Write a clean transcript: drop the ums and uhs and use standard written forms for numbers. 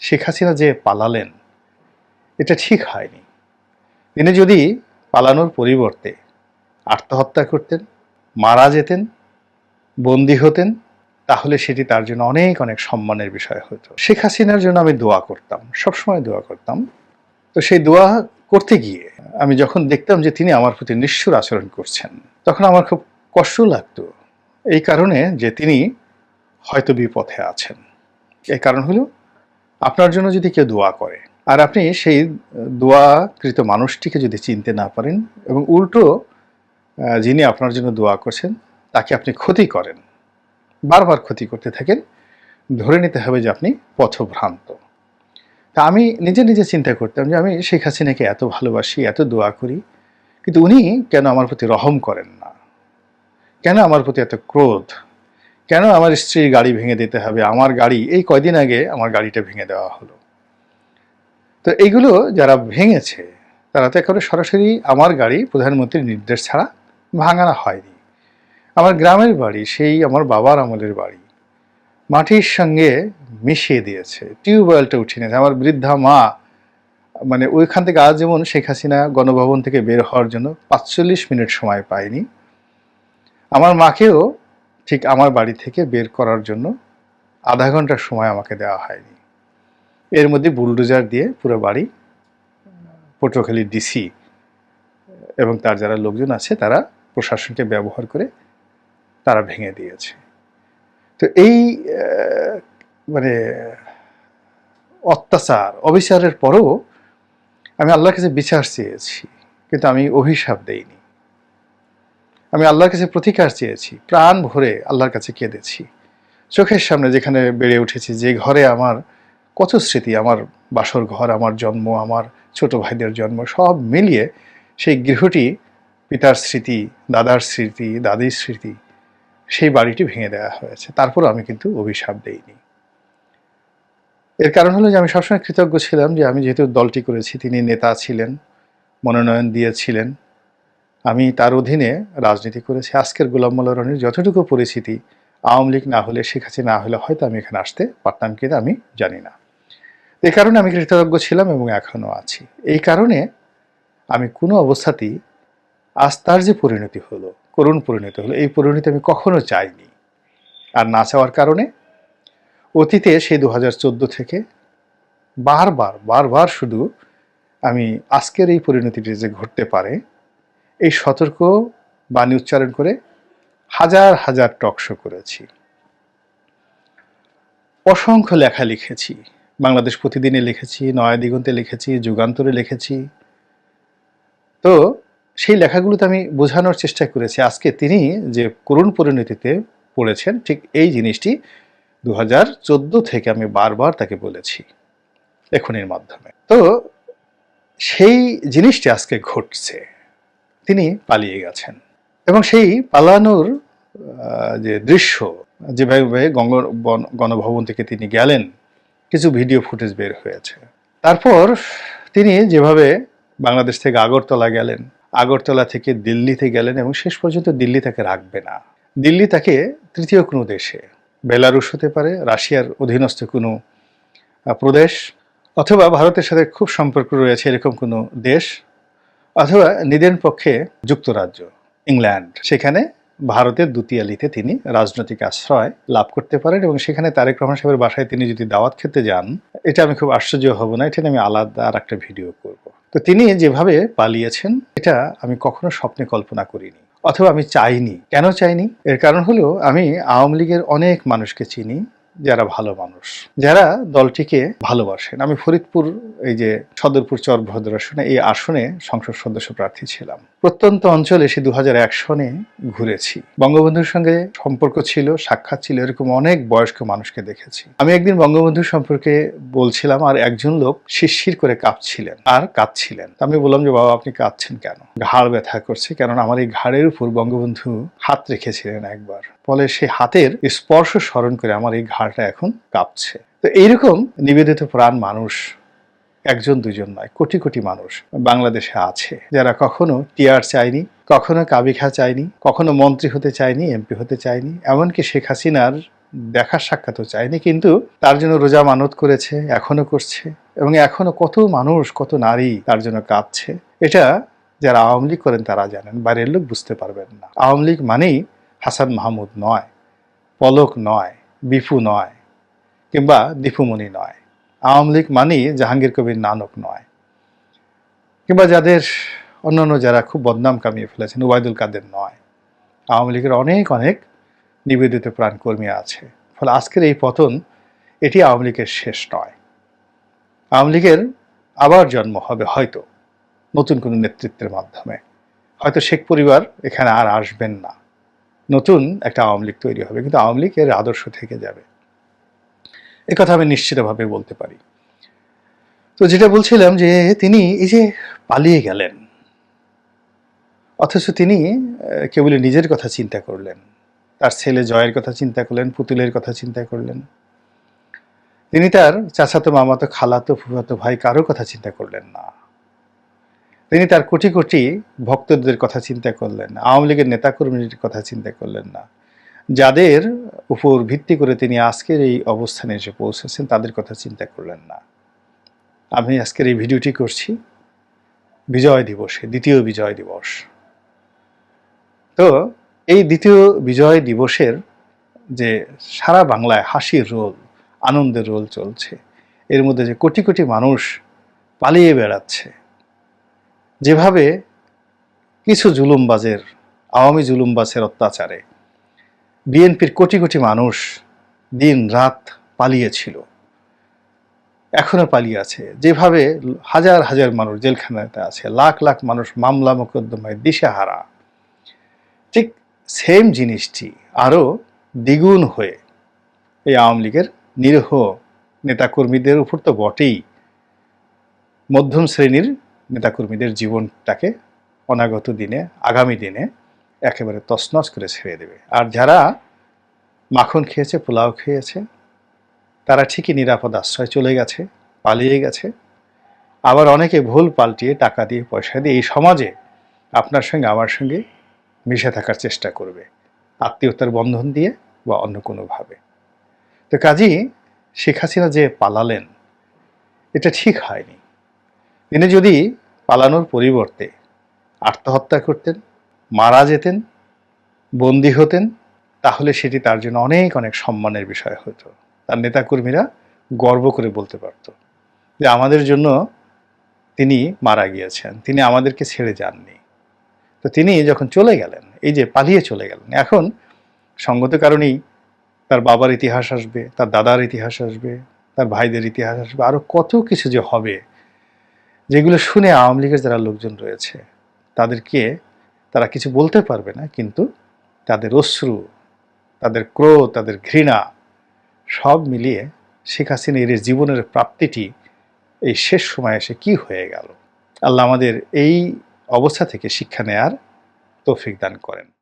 শেখ হাসিনা যে পালালেন এটা ঠিক হয়নি। তিনি যদি পালানোর পরিবর্তে আত্মহত্যা করতেন, মারা যেতেন, বন্দী হতেন, তাহলে সেটি তার জন্য অনেক অনেক সম্মানের বিষয় হতো। শেখ হাসিনার জন্য আমি দোয়া করতাম, সবসময় দোয়া করতাম। তো সেই দোয়া করতে গিয়ে আমি যখন দেখতাম যে তিনি আমার প্রতি নিষ্ঠুর আচরণ করছেন, তখন আমার খুব কষ্ট লাগতো। এই কারণে যে তিনি হয়তো বিপথে আছেন। এই কারণ হলো, আপনার জন্য যদি কেউ দোয়া করে আর আপনি সেই দোয়াকৃত মানুষটিকে যদি চিনতে না পারেন এবং উল্টো যিনি আপনার জন্য দোয়া করছেন তাকে আপনি ক্ষতি করেন, বারবার ক্ষতি করতে থাকেন, ধরে নিতে হবে যে আপনি পথভ্রান্ত। তা আমি নিজে নিজে চিন্তা করতাম যে আমি শেখ হাসিনাকে এত ভালোবাসি, এত দোয়া করি, কিন্তু উনি কেন আমার প্রতি রহম করেন না? কেন আমার প্রতি এত ক্রোধ? কেন আমার স্ত্রীর গাড়ি ভেঙে দিতে হবে? আমার গাড়ি, এই কয়দিন আগে আমার গাড়িটা ভেঙে দেওয়া হলো। তো এইগুলো যারা ভেঙেছে তারা তো একেবারে সরাসরি আমার গাড়ি প্রধানমন্ত্রীর নির্দেশ ছাড়া ভাঙানো হয়নি। আমার গ্রামের বাড়ি, সেই আমার বাবার আমলের বাড়ি, মাটির সঙ্গে মিশিয়ে দিয়েছে, টিউবওয়েলটা উঠিয়ে নিয়েছে। আমার বৃদ্ধা মা, মানে ওইখান থেকে আজ যেমন শেখ হাসিনা গণভবন থেকে বের হওয়ার জন্য ৪৫ মিনিট সময় পায়নি, আমার মাকেও ঠিক আমার বাড়ি থেকে বের করার জন্য আধা ঘন্টার সময় আমাকে দেওয়া হয়নি। এর মধ্যে বুলডোজার দিয়ে পুরো বাড়ি পটুয়াখালী ডিসি এবং তার যারা লোকজন আছে তারা প্রশাসনকে ব্যবহার করে তারা ভেঙে দিয়েছে। তো এই মানে অত্যাচার, অবিচারের পরেও আমি আল্লাহর কাছে বিচার চেয়েছি, কিন্তু আমি অভিশাপ দেইনি। আমি আল্লাহর কাছে প্রতিকার চেয়েছি, প্রাণ ভরে আল্লাহর কাছে কেঁদেছি। চোখের সামনে যেখানে বেড়ে উঠেছি, যে ঘরে আমার কত স্মৃতি, আমার বাসর ঘর, আমার জন্ম, আমার ছোট ভাইদের জন্ম, সব মিলিয়ে সেই গৃহটি, পিতার স্মৃতি, দাদার স্মৃতি, দাদির স্মৃতি, সেই বাড়িটি ভেঙে দেওয়া হয়েছে। তারপরও আমি কিন্তু অভিশাপ দেইনি। এর কারণ হলো যে আমি সবসময় কৃতজ্ঞ ছিলাম যে আমি যেহেতু দলটি করেছি, তিনি নেতা ছিলেন, মনোনয়ন দিয়েছিলেন, আমি তার অধীনে রাজনীতি করেছি। আজকের গোলাম মোল্লা রনির যতটুকু পরিচিতি, আওয়ামী লীগ না হলে, শেখ হাসিনা না হলে হয়তো আমি এখানে আসতে পারতাম কিনা আমি জানি না। এই কারণে আমি কৃতজ্ঞ ছিলাম এবং এখনও আছি। এই কারণে আমি কোনো অবস্থাতেই আজ তার যে পরিণতি হলো, করুণ পরিণতি হলো, এই পরিণতি আমি কখনো চাইনি। আর না চাওয়ার কারণে অতীতে সেই 2014 থেকে বারবার শুধু আমি আজকের এই পরিণতিটি যে ঘটতে পারে এই সতর্ক বাণী উচ্চারণ করে হাজার হাজার টকশো করেছি, অসংখ্য লেখা লিখেছি, বাংলাদেশ প্রতিদিনে লিখেছি, নয়া দিগন্তে লিখেছি, যুগান্তরে লিখেছি। তো সেই লেখাগুলোতে আমি বোঝানোর চেষ্টা করেছি আজকে তিনি যে করুণ পরিণতিতে পড়েছেন, ঠিক এই জিনিসটি 2014 থেকে আমি বারবার তাকে বলেছি লেখনের মাধ্যমে। তো সেই জিনিসটি আজকে ঘটছে, তিনি পালিয়ে গেছেন এবং সেই পালানোর যে দৃশ্য, যেভাবে গণভবন থেকে তিনি গেলেন, কিছু ভিডিও ফুটেজ বের হয়েছে। তারপর তিনি যেভাবে বাংলাদেশ থেকে আগরতলা গেলেন, আগরতলা থেকে দিল্লিতে গেলেন এবং শেষ পর্যন্ত দিল্লি তাকে রাখবে না। দিল্লি তাকে তৃতীয় কোনো দেশে, বেলারুশ হতে পারে, রাশিয়ার অধীনস্থ কোনো প্রদেশ, অথবা ভারতের সাথে খুব সম্পর্ক রয়েছে এরকম কোনো দেশ, অথবা নিদেন পক্ষে যুক্তরাজ্য, ইংল্যান্ড, সেখানে ভারতের দুতিয়ালিতে তিনি রাজনৈতিক আশ্রয় লাভ করতে পারেন এবং সেখানে তারেক রহমান সাহেবের বাসায় তিনি যদি দাওয়াত খেতে যান, এটা আমি খুব আশ্চর্য হব না, এটা আমি আলাদা আর একটা ভিডিও করব। তো তিনি যেভাবে পালিয়েছেন এটা আমি কখনো স্বপ্নে কল্পনা করিনি, অথবা আমি চাইনি। কেন চাইনি? এর কারণ হলো আমি আওয়ামী লীগের অনেক মানুষকে চিনি যারা ভালো মানুষ, যারা দলটিকে ভালোবাসেন। আমি ফরিদপুর, এই যে সদরপুর চরভদ্র আসনে, এই আসনে সংসদ সদস্য প্রার্থী ছিলাম। প্রত্যন্ত অঞ্চলে সে 2001 সনে ঘুরেছি, বঙ্গবন্ধুর সঙ্গে সম্পর্ক ছিল, সাক্ষাৎ ছিল, এরকম অনেক বয়স্ক মানুষকে দেখেছি। আমি একদিন বঙ্গবন্ধুর সম্পর্কে বলছিলাম আর একজন লোক শিরশির করে কাঁপছিলেন আর কাঁদছিলেন। আমি বললাম যে বাবা আপনি কাঁদছেন কেন? ঘাড় ব্যথা করছে, কারণ আমার এই ঘাড়ের উপর বঙ্গবন্ধু হাত রেখেছিলেন একবার, ফলে সেই হাতের স্পর্শ স্মরণ করে আমার এই ঘাড়টা এখন কাঁপছে। তো এইরকম নিবেদিত প্রাণ মানুষ একজন দুজন নয়, কোটি কোটি মানুষ বাংলাদেশে আছে যারা কখনো টিআর চায়নি, কখনো কাবিখা চায়নি, কখনো মন্ত্রী হতে চায়নি, এমপি হতে চায়নি, এমনকি শেখ হাসিনার দেখার সাক্ষাৎও চায়নি, কিন্তু তার জন্য রোজা মানত করেছে, এখনো করছে, এবং এখনো কত মানুষ, কত নারী তার জন্য কাঁদছে। এটা যারা আওয়ামী লীগ করেন তারা জানেন, বাইরের লোক বুঝতে পারবেন না। আওয়ামী লীগ মানেই হাসান মাহমুদ নয়, পলক নয়, বিপু নয়, কিংবা দীপুমণি নয়। আওয়ামী লীগ মানেই জাহাঙ্গীর কবির নানক নয়, কিংবা যাদের অন্যান্য যারা খুব বদনাম কামিয়ে ফেলেছেন ওবায়দুল কাদের নয়। আওয়ামী লীগের অনেক অনেক নিবেদিত প্রাণকর্মী আছে। ফলে আজকের এই পতন, এটি আওয়ামী লীগের শেষ নয়। আওয়ামী লীগের আবার জন্ম হবে হয়তো নতুন কোনো নেতৃত্বের মাধ্যমে। হয়তো শেখ পরিবার এখানে আর আসবেন না, নতুন একটা আওয়ামী লীগ তৈরি হবে, কিন্তু আওয়ামী লীগের আদর্শ থেকে যাবে, এ কথা আমি নিশ্চিতভাবে বলতে পারি। তো যেটা বলছিলাম যে তিনি এই যে পালিয়ে গেলেন, অথচ তিনি কেবলই নিজের কথা চিন্তা করলেন, তার ছেলে জয়ের কথা চিন্তা করলেন, পুতুলের কথা চিন্তা করলেন। তিনি তার চাচাতো, মামাতো, খালাতো, ফুফাতো ভাই কারো কথা চিন্তা করলেন না। তিনি তার কোটি কোটি ভক্তদের কথা চিন্তা করলেন না, আওয়ামী লীগের নেতাকর্মীদের কথা চিন্তা করলেন না, যাদের উপর ভিত্তি করে তিনি আজকের এই অবস্থানে এসে পৌঁছেছেন তাদের কথা চিন্তা করলেন না। আমি আজকের এই ভিডিওটি করছি বিজয় দিবসে, দ্বিতীয় বিজয় দিবস। তো এই দ্বিতীয় বিজয় দিবসের যে সারা বাংলায় হাসির রোল, আনন্দের রোল চলছে, এর মধ্যে যে কোটি কোটি মানুষ পালিয়ে বেড়াচ্ছে, যেভাবে কিছু জুলুমবাজের, আওয়ামী জুলুমবাজের অত্যাচারে বিএনপির কোটি কোটি মানুষ দিন রাত পালিয়েছিল, এখনো পালিয়ে আছে, যেভাবে হাজার হাজার মানুষ জেলখানাতে আছে, লাখ লাখ মানুষ মামলা মোকদ্দমায় দিশেহারা, ঠিক সেম জিনিসটি আরও দ্বিগুণ হয়ে এই আওয়ামী লীগের নিরীহ নেতাকর্মীদের উপর তো বটেই, মধ্যম শ্রেণীর নেতাকর্মীদের জীবনটাকে অনাগত দিনে, আগামী দিনে একেবারে তছনছ করে ছেড়ে দেবে। আর যারা মাখন খেয়েছে, পোলাও খেয়েছে, তারা ঠিকই নিরাপদ আশ্রয় চলে গেছে, পালিয়ে গেছে। আবার অনেকে ভুল পাল্টিয়ে টাকা দিয়ে, পয়সা দিয়ে এই সমাজে আপনার সঙ্গে আমার সঙ্গে মিশে থাকার চেষ্টা করবে, আত্মীয়তার বন্ধন দিয়ে বা অন্য কোনোভাবে। তো কাজেই শেখ হাসিনা যে পালালেন, এটা ঠিক হয়নি। তিনি যদি পালানোর পরিবর্তে আত্মহত্যা করতেন, মারা যেতেন, বন্দী হতেন, তাহলে সেটি তার জন্য অনেক অনেক সম্মানের বিষয় হতো। তার নেতাকর্মীরা গর্ব করে বলতে পারত যে আমাদের জন্য তিনি মারা গিয়েছেন, তিনি আমাদেরকে ছেড়ে যাননি। তো তিনি যখন চলে গেলেন, এই যে পালিয়ে চলে গেলেন, এখন সঙ্গত কারণেই তার বাবার ইতিহাস আসবে, তার দাদার ইতিহাস আসবে, তার ভাইদের ইতিহাস আসবে, আরও কত কিছু যে হবে, যেগুলো শুনে আওয়ামী লীগের যারা লোকজন রয়েছে তাদেরকে তারা কিছু বলতে পারবে না, কিন্তু তাদের অশ্রু, তাদের ক্রোধ, তাদের ঘৃণা সব মিলিয়ে শেখ হাসিনার এই জীবনের প্রাপ্তিটি এই শেষ সময় এসে কি হয়ে গেল। আল্লাহ আমাদের এই অবস্থা থেকে শিক্ষা নেয়ার তৌফিক দান করেন।